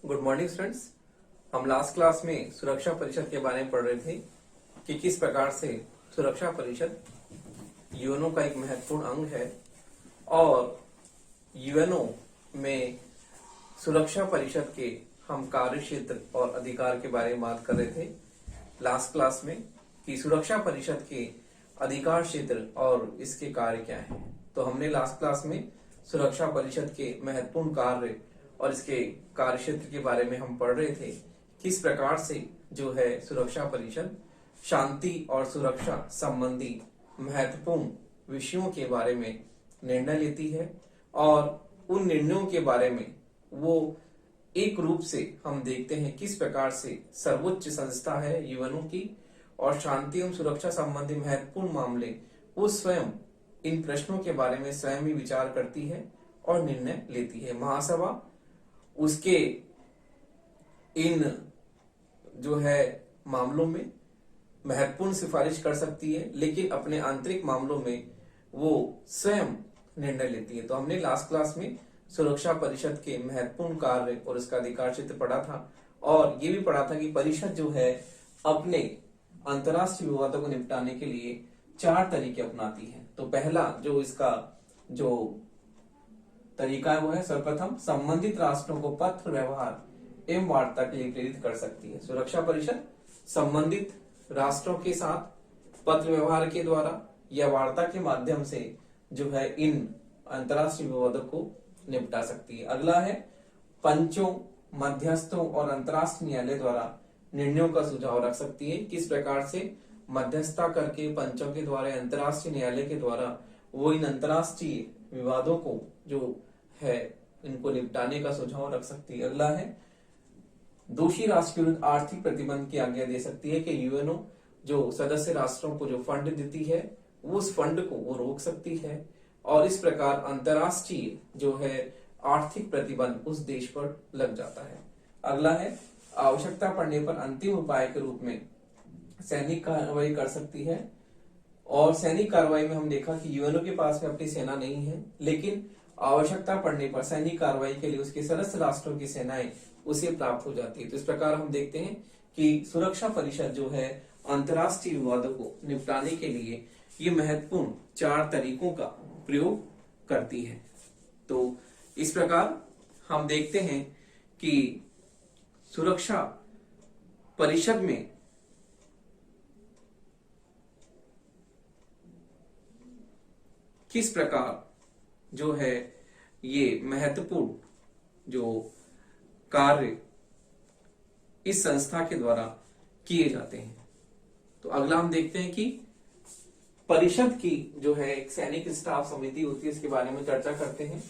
Good morning students. हम last class में सुरक्षा परिषद के बारे में पढ़ रहे थे कि किस प्रकार से सुरक्षा परिषद यूएनओ का एक महत्वपूर्ण अंग है और यूएनओ में सुरक्षा परिषद के हम कार्य क्षेत्र और अधिकार के बारे में बात कर रहे थे लास्ट क्लास में कि सुरक्षा परिषद के अधिकार क्षेत्र और इसके कार्य क्या हैं। तो हमने लास्ट क्लास में सुरक्षा परिषद के महत्वपूर्ण कार्य और इसके कार्य क्षेत्र के बारे में हम पढ़ रहे थे। किस प्रकार से जो है सुरक्षा परिषद शांति और सुरक्षा संबंधी महत्वपूर्ण विषयों के बारे में निर्णय लेती है और उन निर्णयों के बारे में वो एक रूप से हम देखते हैं किस प्रकार से सर्वोच्च संस्था है यूएनओ की और शांति एवं सुरक्षा संबंधी महत्वपूर्ण मामले वो स्वयं इन प्रश्नों के बारे में स्वयं ही विचार करती है और निर्णय लेती है। महासभा उसके इन जो है मामलों में महत्वपूर्ण सिफारिश कर सकती है, लेकिन अपने आंतरिक मामलों में वो स्वयं निर्णय लेती है। तो हमने लास्ट क्लास में सुरक्षा परिषद के महत्वपूर्ण कार्य और इसका अधिकार क्षेत्र पढ़ा था और ये भी पढ़ा था कि परिषद जो है अपने अंतर्राष्ट्रीय विवादों को निपटाने के लिए 4 तरीके अपनाती है। तो पहला जो इसका जो तरीका है वो है सर्वप्रथम संबंधित राष्ट्रों को पत्र व्यवहार एवं वार्ता के लिए प्रेरित कर सकती है। सुरक्षा परिषद संबंधित राष्ट्रों के साथ पत्र व्यवहार के द्वारा या वार्ता के माध्यम से जो है इन अंतर्राष्ट्रीय विवादों को निपटा सकती है। अगला है पंचों, मध्यस्थों और अंतर्राष्ट्रीय न्यायालय द्वारा निर्णयों का सुझाव रख सकती है। किस प्रकार से मध्यस्थता करके पंचों के द्वारा अंतर्राष्ट्रीय न्यायालय के द्वारा वो इन अंतर्राष्ट्रीय विवादों को जो है इनको निपटाने का सुझाव रख सकती है। अगला है दोषी राष्ट्र के विरुद्ध आर्थिक प्रतिबंध की आज्ञा दे सकती है कि यूएनओ जो सदस्य राष्ट्रों को जो फंड देती है उस फंड को वो रोक सकती है और इस प्रकार अंतर्राष्ट्रीय जो है आर्थिक प्रतिबंध उस देश पर लग जाता है। अगला है आवश्यकता पड़ने पर अंतिम उपाय के रूप में सैनिक कार्रवाई कर सकती है और सैनिक कार्रवाई में हम देखा कि यूएनओ के पास में अपनी सेना नहीं है, लेकिन आवश्यकता पड़ने पर सैनिक कार्रवाई के लिए उसके सदस्य राष्ट्रों की सेनाएं उसे प्राप्त हो जाती है। तो इस प्रकार हम देखते हैं कि सुरक्षा परिषद जो है अंतर्राष्ट्रीय विवादों को निपटाने के लिए ये महत्वपूर्ण 4 तरीकों का प्रयोग करती है। तो इस प्रकार हम देखते हैं कि सुरक्षा परिषद में किस प्रकार जो है ये महत्वपूर्ण जो कार्य इस संस्था के द्वारा किए जाते हैं। तो अगला हम देखते हैं कि परिषद की जो है एक सैनिक स्टाफ समिति होती है, इसके बारे में चर्चा करते हैं।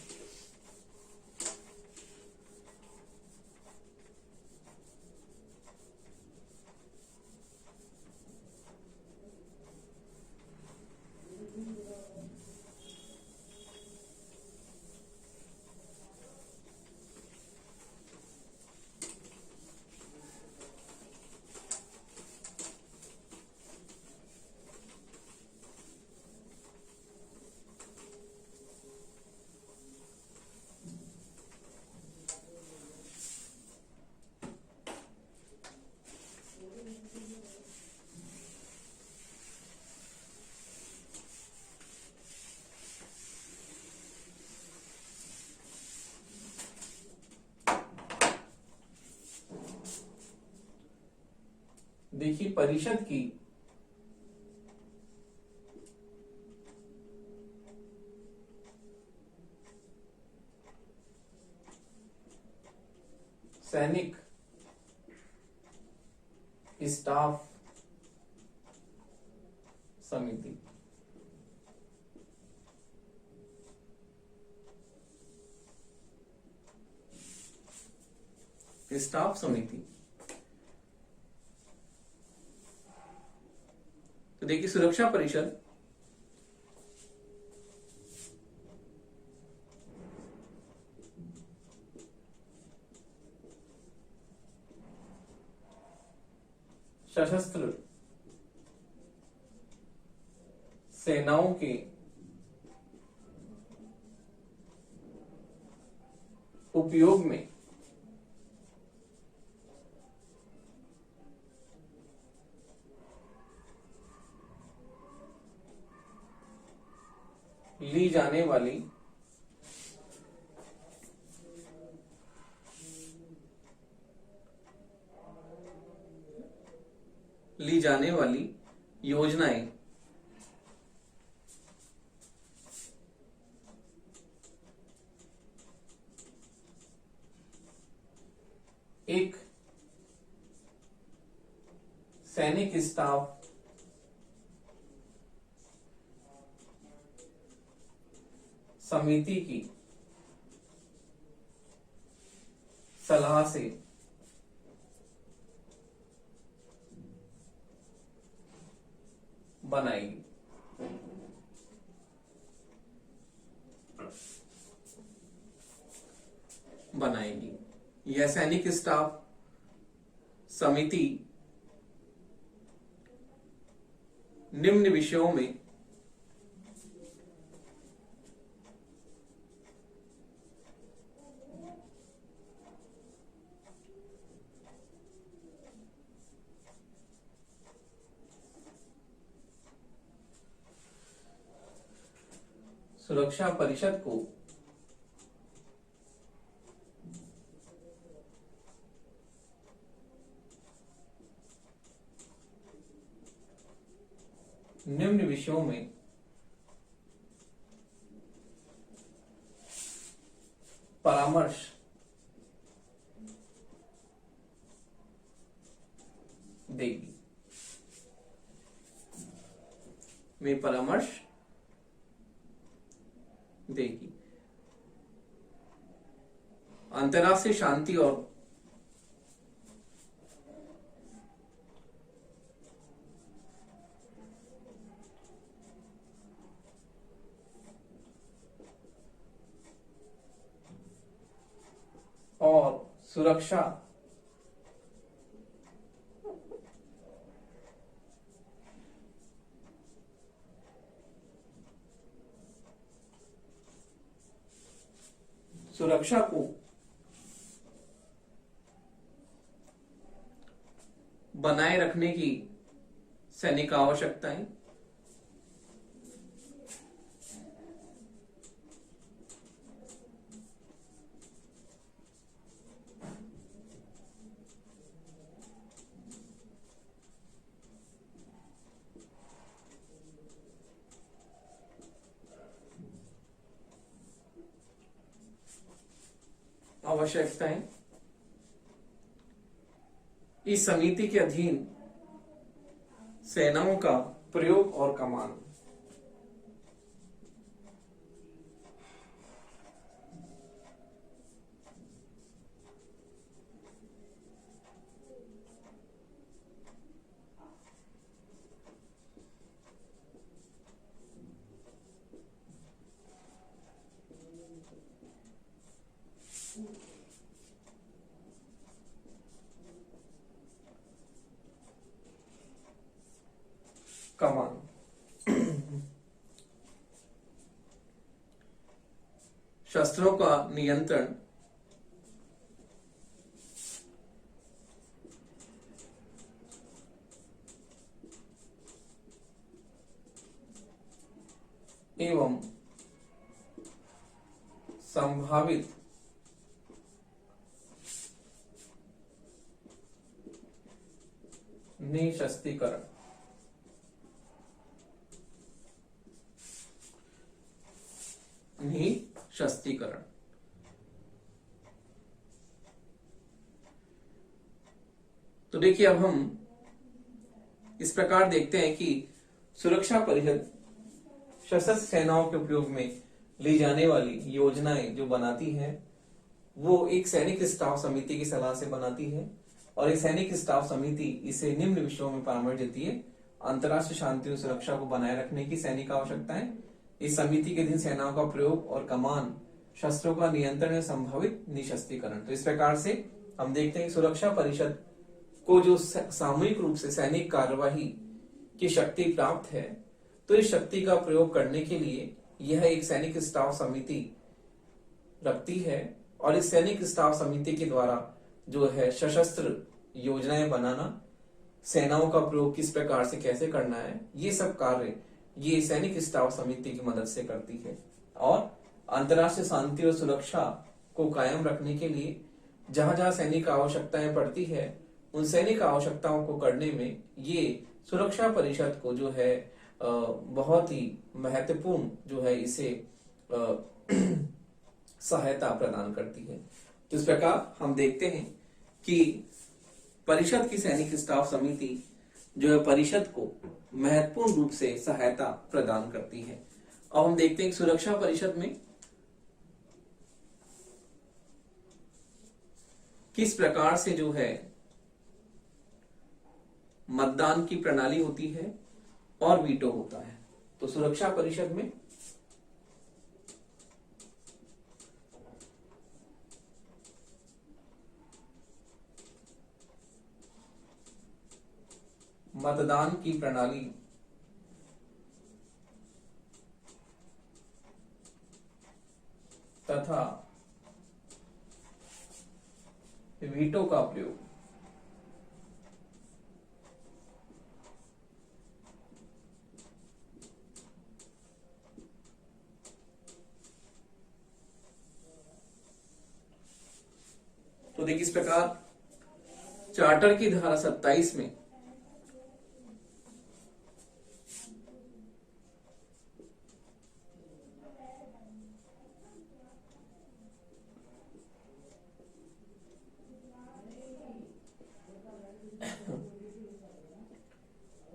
देखिए परिषद की सैनिक स्टाफ समिति स्टाफ समिति तो देखिए सुरक्षा परिषद सशस्त्र सेनाओं के उपयोग में ली जाने वाली योजनाएं एक सैनिक स्टाफ समिति की सलाह से बनाएगी। यह सैनिक स्टाफ समिति निम्न विषयों में सुरक्षा परिषद को निम्न विषयों में परामर्श देगी। अंतर्राष्ट्रीय शांति और सुरक्षा को बनाए रखने की सैनिक आवश्यकताएं इस समिति के अधीन सेनाओं का प्रयोग और कमान शस्त्रों का नियंत्रण एवं संभावित निशस्त्रीकरण तो देखिए, अब हम इस प्रकार देखते हैं कि सुरक्षा परिषद सशस्त्र सेनाओं के उपयोग में ली जाने वाली योजनाएं जो बनाती है वो एक सैनिक स्टाफ समिति की सलाह से बनाती है और एक सैनिक स्टाफ समिति इसे निम्न विषयों में परामर्श देती है। अंतर्राष्ट्रीय शांति और सुरक्षा को बनाए रखने की सैनिक आवश्यकताएं, इस समिति के अधीन सेनाओं का प्रयोग और कमान, शस्त्रों का नियंत्रण और संभावित निशस्त्रीकरण। तो इस प्रकार से हम देखते हैं कि सुरक्षा परिषद को जो सामूहिक रूप से सैनिक कार्यवाही की शक्ति प्राप्त है, तो इस शक्ति का प्रयोग करने के लिए यह एक सैनिक स्टाफ समिति रखती है और इस सैनिक स्टाफ समिति के द्वारा जो है सशस्त्र योजनाएं बनाना, सेनाओं का प्रयोग किस प्रकार से कैसे करना है, ये सब कार्य ये सैनिक स्टाफ समिति की मदद से करती है। और अंतर्राष्ट्रीय शांति और सुरक्षा को कायम रखने के लिए जहां जहां सैनिक आवश्यकताएं पड़ती है उन सैनिक आवश्यकताओं को करने में ये सुरक्षा परिषद को जो है बहुत ही महत्वपूर्ण जो है इसे सहायता प्रदान करती है। तो इस प्रकार हम देखते हैं कि परिषद की सैनिक स्टाफ समिति जो है परिषद को महत्वपूर्ण रूप से सहायता प्रदान करती है। अब हम देखते हैं कि सुरक्षा परिषद में किस प्रकार से जो है मतदान की प्रणाली होती है और वीटो होता है। तो सुरक्षा परिषद में मतदान की प्रणाली तथा वीटो का प्रयोग तो देखिए इस प्रकार चार्टर की धारा 27 में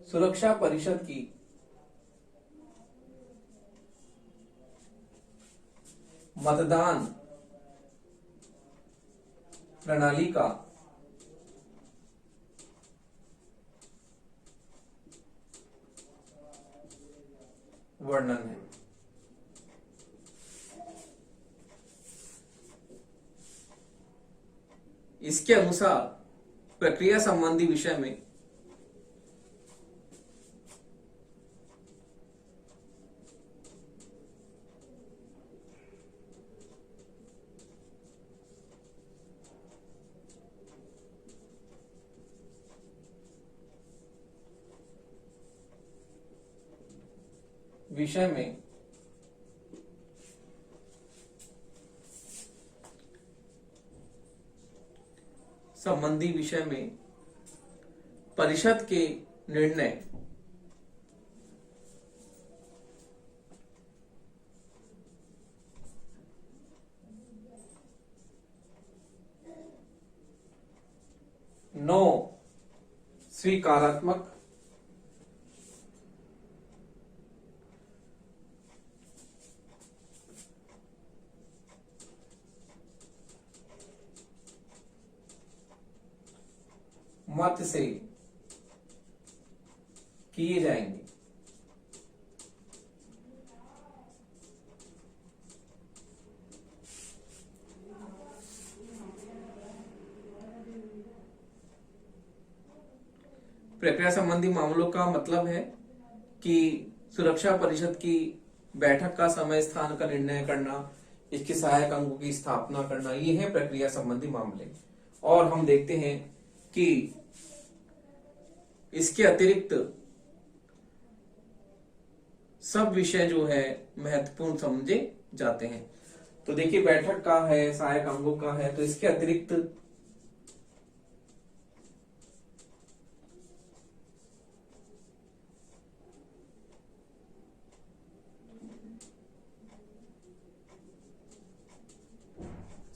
सुरक्षा परिषद की मतदान प्रणाली का वर्णन है। इसके अनुसार प्रक्रिया संबंधी विषय में विषय में संबंधी विषय में परिषद के निर्णय नो स्वीकारात्मक मत से किए जाएंगे। प्रक्रिया संबंधी मामलों का मतलब है कि सुरक्षा परिषद की बैठक का समय स्थान का निर्णय करना, इसके सहायक अंगों की स्थापना करना, ये है प्रक्रिया संबंधी मामले। और हम देखते हैं कि इसके अतिरिक्त सब विषय जो है महत्वपूर्ण समझे जाते हैं। तो देखिए बैठक का है, सहायक अंगों का है, तो इसके अतिरिक्त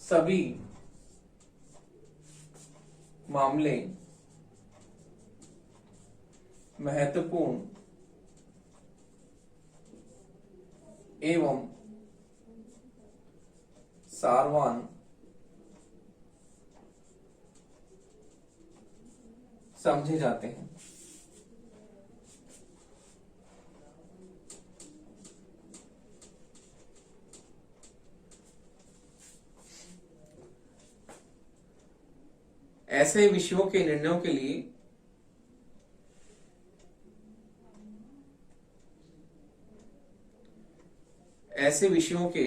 सभी मामले महत्वपूर्ण एवं सारवान समझे जाते हैं। ऐसे विषयों के निर्णयों के लिए ऐसे विषयों के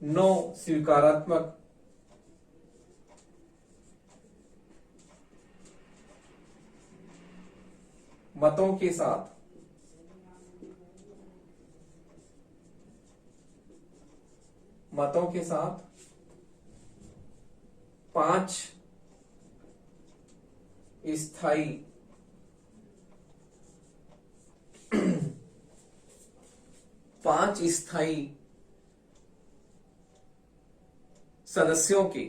9 स्वीकारात्मक मतों के साथ पांच स्थायी सदस्यों के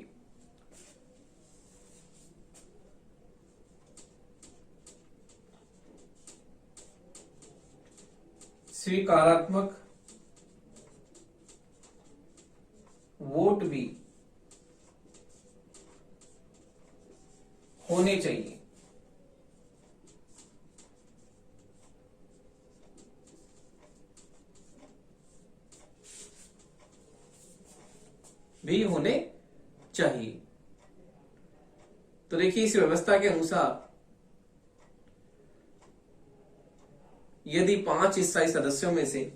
स्वीकारात्मक वोट भी होने चाहिए। तो देखिए इस व्यवस्था के अनुसार यदि 5 स्थायी सदस्यों में से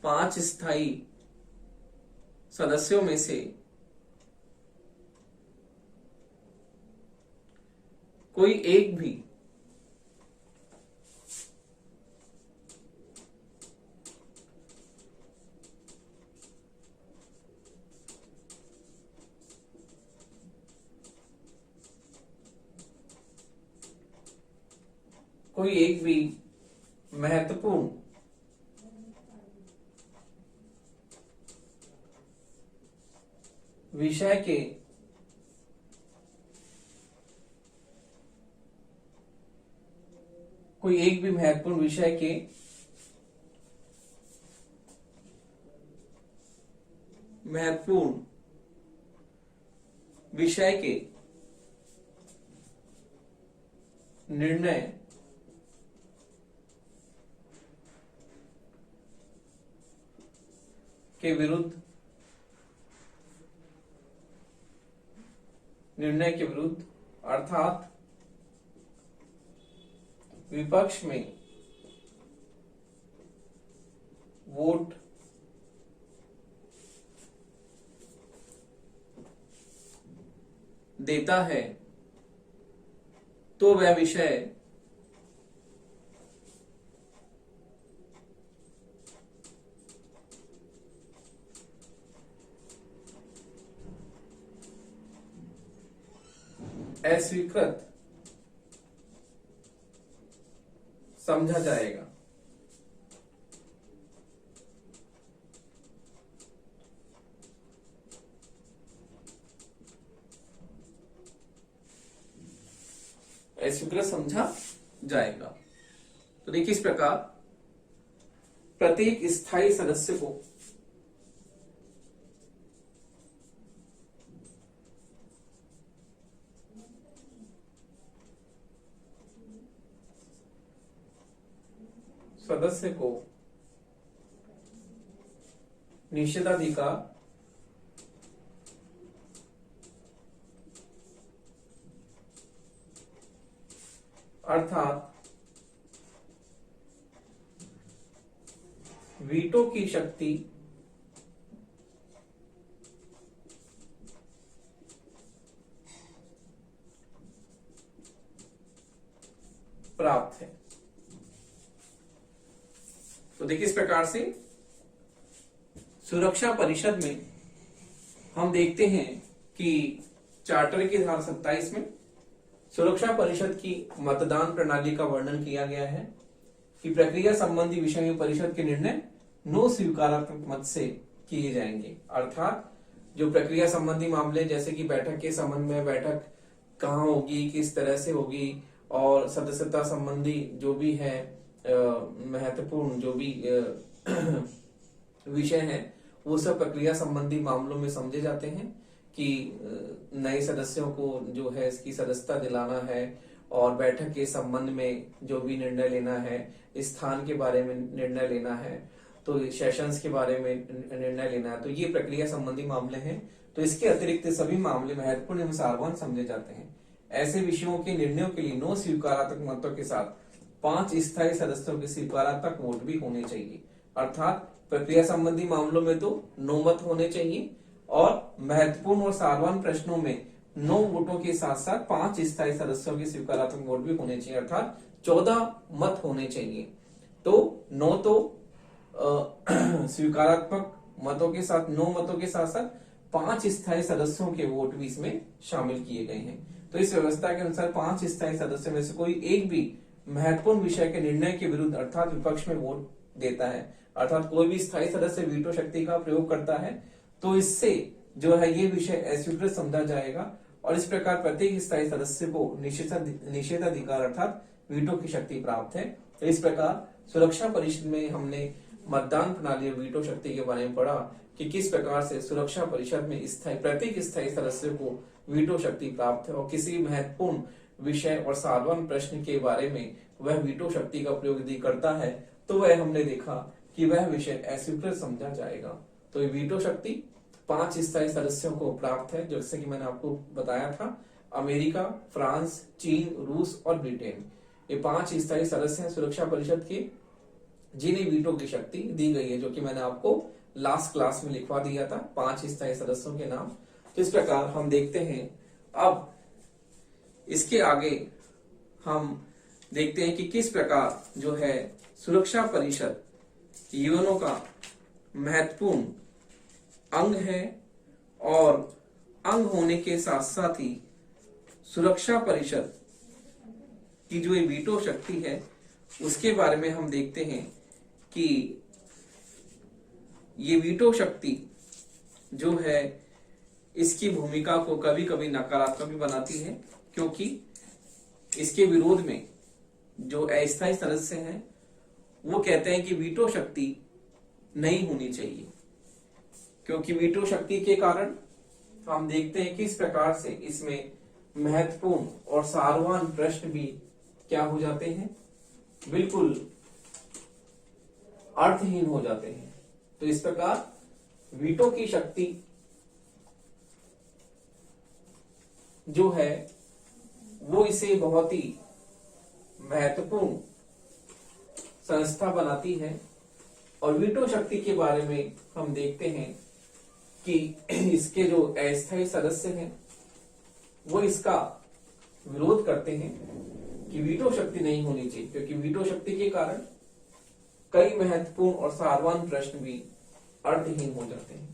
पांच स्थायी सदस्यों में से कोई एक भी महत्वपूर्ण विषय के निर्णय के विरुद्ध अर्थात विपक्ष में वोट देता है तो वह विषय अस्वीकृत समझा जाएगा। तो देखिए इस प्रकार प्रत्येक स्थायी सदस्य को निषेधाधिकार अर्थात वीटो की शक्ति प्राप्त है। तो देखिए इस प्रकार से सुरक्षा परिषद में हम देखते हैं कि चार्टर की धारा 27 में सुरक्षा परिषद की मतदान प्रणाली का वर्णन किया गया है कि प्रक्रिया संबंधी विषय में परिषद के निर्णय 9 स्वीकारात्मक मत से किए जाएंगे। अर्थात जो प्रक्रिया संबंधी मामले जैसे कि बैठक के संबंध में बैठक कहाँ होगी, किस तरह से होगी और सदस्यता संबंधी जो भी है महत्वपूर्ण जो भी विषय है वो सब प्रक्रिया संबंधी मामलों में समझे जाते हैं कि नए सदस्यों को जो है इसकी सदस्यता दिलाना है और बैठक के संबंध में जो भी निर्णय लेना है, स्थान के बारे में निर्णय लेना है, तो सेशंस के बारे में निर्णय लेना है, तो ये प्रक्रिया संबंधी मामले हैं। तो इसके अतिरिक्त सभी मामले महत्वपूर्ण एवं सारवान समझे जाते हैं। ऐसे विषयों के निर्णयों के लिए 9 स्वीकारात्मक मतों के साथ 5 स्थायी सदस्यों के स्वीकारात्मक वोट भी होने चाहिए। अर्थात प्रक्रिया संबंधी मामलों में तो 9 मत होने चाहिए और महत्वपूर्ण और सारवान प्रश्नों में 9 वोटों के साथ साथ 5 स्थायी सदस्यों के स्वीकारात्मक वोट भी होने चाहिए, अर्थात 14 मत होने चाहिए। तो 9 तो स्वीकारात्मक मतों के साथ 9 मतों के साथ साथ 5 स्थायी सदस्यों के वोट भी इसमें शामिल किए गए हैं। तो इस व्यवस्था के अनुसार 5 स्थायी सदस्यों में से कोई एक भी महत्वपूर्ण विषय के निर्णय के विरुद्ध अर्थात विपक्ष में वोट देता है, अर्थात कोई भी स्थायी सदस्य वीटो शक्ति का प्रयोग करता है, तो इससे जो है ये विषय अस्वीकृत समझा जाएगा और इस प्रकार प्रत्येक स्थायी सदस्य को निषेधाधिकार अर्थात वीटो की शक्ति प्राप्त है। तो इस प्रकार सुरक्षा परिषद में हमने मतदान प्रणाली और वीटो शक्ति के बारे में पढ़ा कि किस प्रकार से सुरक्षा परिषद में प्रत्येक स्थायी सदस्य को वीटो शक्ति प्राप्त है और किसी महत्वपूर्ण विषय और सारवान प्रश्न के बारे में वह वीटो शक्ति का प्रयोग यदि करता है तो वह हमने देखा कि वह विषय अस्वीकृत समझा जाएगा। तो ये वीटो शक्ति 5 स्थायी सदस्यों को प्राप्त है, जैसे कि मैंने आपको बताया था। अमेरिका, फ्रांस, चीन, रूस और ब्रिटेन, ये 5 स्थायी सदस्य हैं सुरक्षा परिषद के, जिन्हें वीटो की शक्ति दी गई है, जो कि मैंने आपको लास्ट क्लास में लिखवा दिया था 5 स्थायी सदस्यों के नाम। तो इस प्रकार हम देखते हैं। अब इसके आगे हम देखते हैं कि किस प्रकार जो है सुरक्षा परिषद यूएनओ का महत्वपूर्ण अंग है और अंग होने के साथ साथ ही सुरक्षा परिषद की जो ये वीटो शक्ति है उसके बारे में हम देखते हैं कि ये वीटो शक्ति जो है इसकी भूमिका को कभी कभी नकारात्मक भी बनाती है, क्योंकि इसके विरोध में जो अस्थायी सदस्य हैं वो कहते हैं कि वीटो शक्ति नहीं होनी चाहिए, क्योंकि वीटो शक्ति के कारण हम देखते हैं कि इस प्रकार से इसमें महत्वपूर्ण और सारवान प्रश्न भी क्या हो जाते हैं, बिल्कुल अर्थहीन हो जाते हैं। तो इस प्रकार वीटो की शक्ति जो है वो इसे बहुत ही महत्वपूर्ण संस्था बनाती है और वीटो शक्ति के बारे में हम देखते हैं कि इसके जो अस्थायी सदस्य हैं वो इसका विरोध करते हैं कि वीटो शक्ति नहीं होनी चाहिए, क्योंकि वीटो शक्ति के कारण कई महत्वपूर्ण और सारवान प्रश्न भी अर्थहीन हो जाते हैं।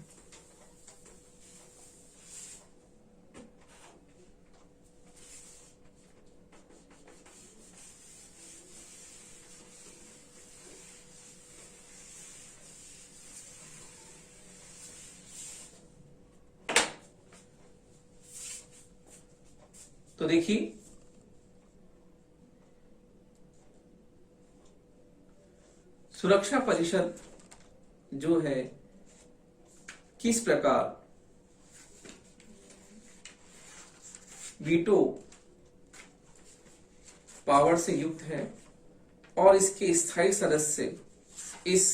तो देखिए सुरक्षा परिषद जो है किस प्रकार वीटो पावर से युक्त है और इसके स्थायी सदस्य इस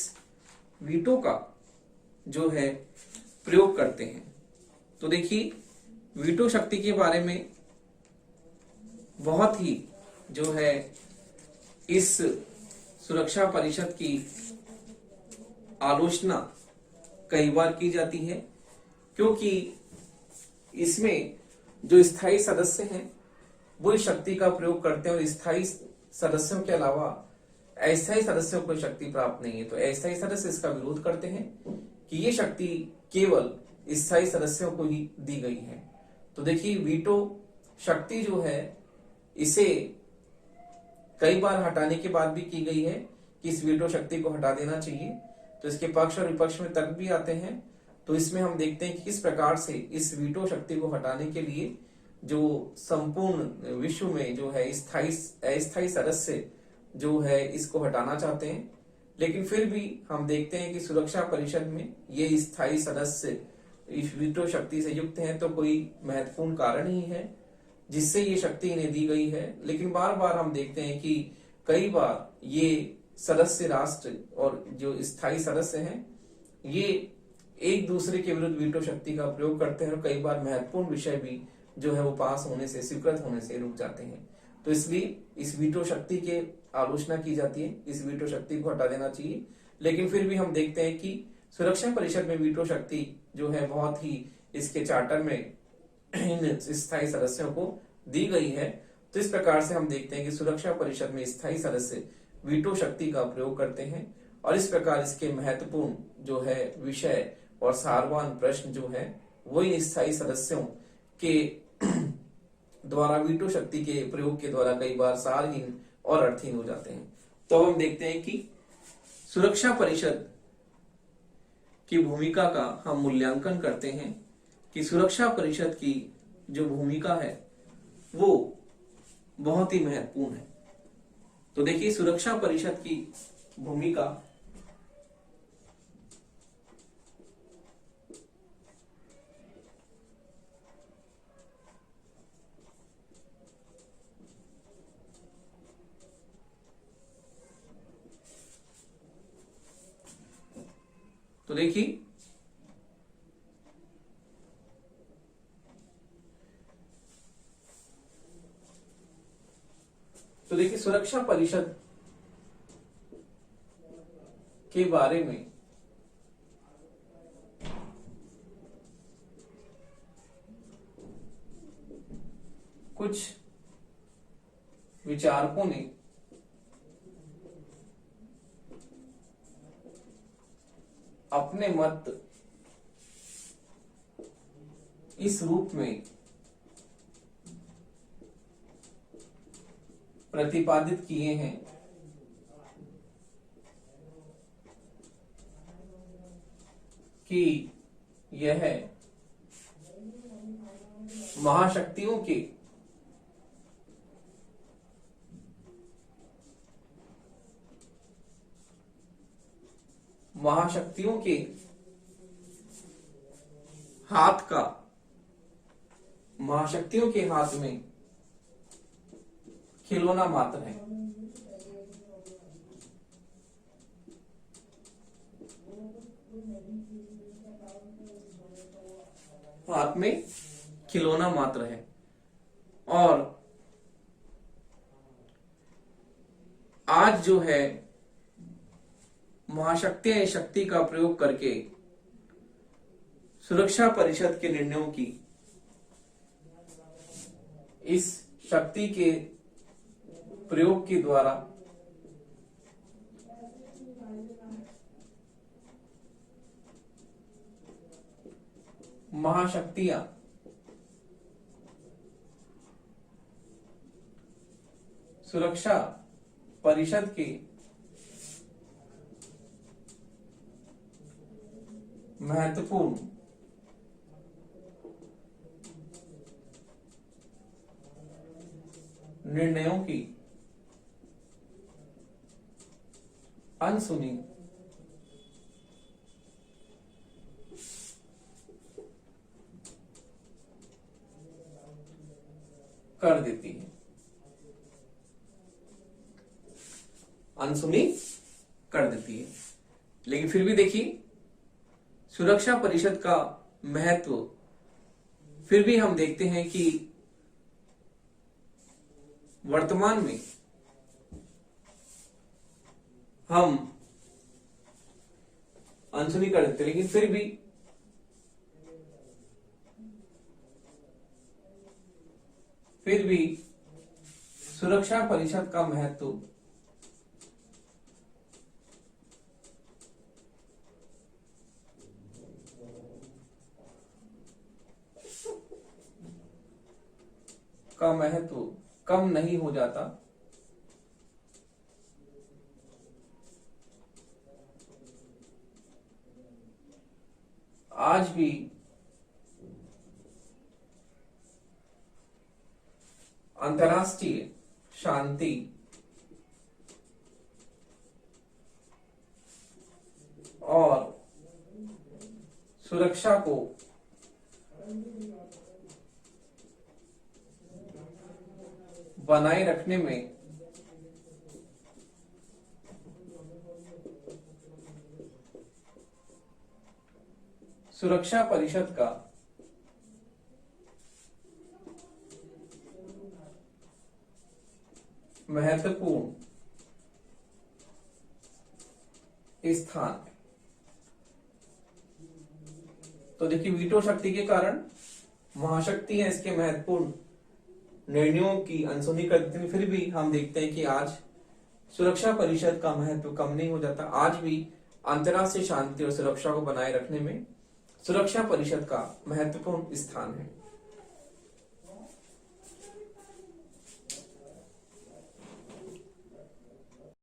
वीटो का जो है प्रयोग करते हैं। तो देखिए वीटो शक्ति के बारे में बहुत ही जो है इस सुरक्षा परिषद की आलोचना कई बार की जाती है, क्योंकि इसमें जो स्थायी सदस्य हैं वो इस शक्ति का प्रयोग करते हैं और स्थायी सदस्यों के अलावा अस्थायी सदस्यों को शक्ति प्राप्त नहीं है। तो अस्थायी सदस्य इसका विरोध करते हैं कि ये शक्ति केवल स्थायी सदस्यों को ही दी गई है। तो देखिए वीटो शक्ति जो है इसे कई बार हटाने के बाद भी की गई है कि इस वीटो शक्ति को हटा देना चाहिए। तो इसके पक्ष और विपक्ष में तर्क भी आते हैं। तो इसमें हम देखते हैं कि किस प्रकार से इस वीटो शक्ति को हटाने के लिए जो संपूर्ण विश्व में जो है अस्थायी सदस्य जो है इसको हटाना चाहते हैं, लेकिन फिर भी हम देखते हैं कि सुरक्षा परिषद में ये स्थायी सदस्य इस वीटो शक्ति से युक्त हैं। तो कोई महत्वपूर्ण कारण ही है जिससे ये शक्ति इन्हें दी गई है। लेकिन बार बार हम देखते हैं कि कई बार ये सदस्य राष्ट्र और जो स्थायी सदस्य हैं ये एक दूसरे के विरुद्ध वीटो शक्ति का प्रयोग करते हैं और कई बार महत्वपूर्ण विषय भी जो है वो पास होने से, स्वीकृत होने से रुक जाते हैं। तो इसलिए इस वीटो शक्ति के आलोचना की जाती है, इस वीटो शक्ति को हटा देना चाहिए। लेकिन फिर भी हम देखते हैं कि सुरक्षा परिषद में वीटो शक्ति जो है बहुत ही इसके चार्टर में इन स्थायी सदस्यों को दी गई है। तो इस प्रकार से हम देखते हैं कि सुरक्षा परिषद में स्थायी सदस्य वीटो शक्ति का प्रयोग करते हैं और इस प्रकार इसके महत्वपूर्ण जो है विषय और सारवान प्रश्न जो है वो इन स्थायी सदस्यों के द्वारा वीटो शक्ति के प्रयोग के द्वारा कई बार सारहीन और अर्थहीन हो जाते हैं। तो हम देखते हैं कि सुरक्षा परिषद की भूमिका का हम मूल्यांकन करते हैं कि सुरक्षा परिषद की जो भूमिका है वो बहुत ही महत्वपूर्ण है। तो देखिए सुरक्षा परिषद की भूमिका तो देखिए सुरक्षा परिषद के बारे में कुछ विचारकों ने अपने मत इस रूप में प्रतिपादित किए हैं कि यह महाशक्तियों के महाशक्तियों के हाथ में खिलौना मात्र है। हाथ में खिलौना मात्र है और आज जो है महाशक्तियां शक्ति का प्रयोग करके सुरक्षा परिषद के निर्णयों की इस शक्ति के प्रयोग के द्वारा महाशक्तियां सुरक्षा परिषद के महत्वपूर्ण निर्णयों की अनसुनी कर देती है, अनसुनी कर देती है। लेकिन फिर भी देखिए सुरक्षा परिषद का महत्व फिर भी हम देखते हैं कि वर्तमान में हम अनसुनी कर देते, लेकिन फिर भी सुरक्षा परिषद का महत्व कम नहीं हो जाता। आज भी अंतर्राष्ट्रीय शांति और सुरक्षा को बनाए रखने में सुरक्षा परिषद का महत्वपूर्ण स्थान। तो देखिए, वीटो शक्ति के कारण महाशक्ति है, इसके महत्वपूर्ण निर्णयों की अनसुनी कर देती है। फिर भी हम देखते हैं कि आज सुरक्षा परिषद का महत्व कम नहीं हो जाता। आज भी अंतर्राष्ट्रीय शांति और सुरक्षा को बनाए रखने में सुरक्षा परिषद का महत्वपूर्ण स्थान है।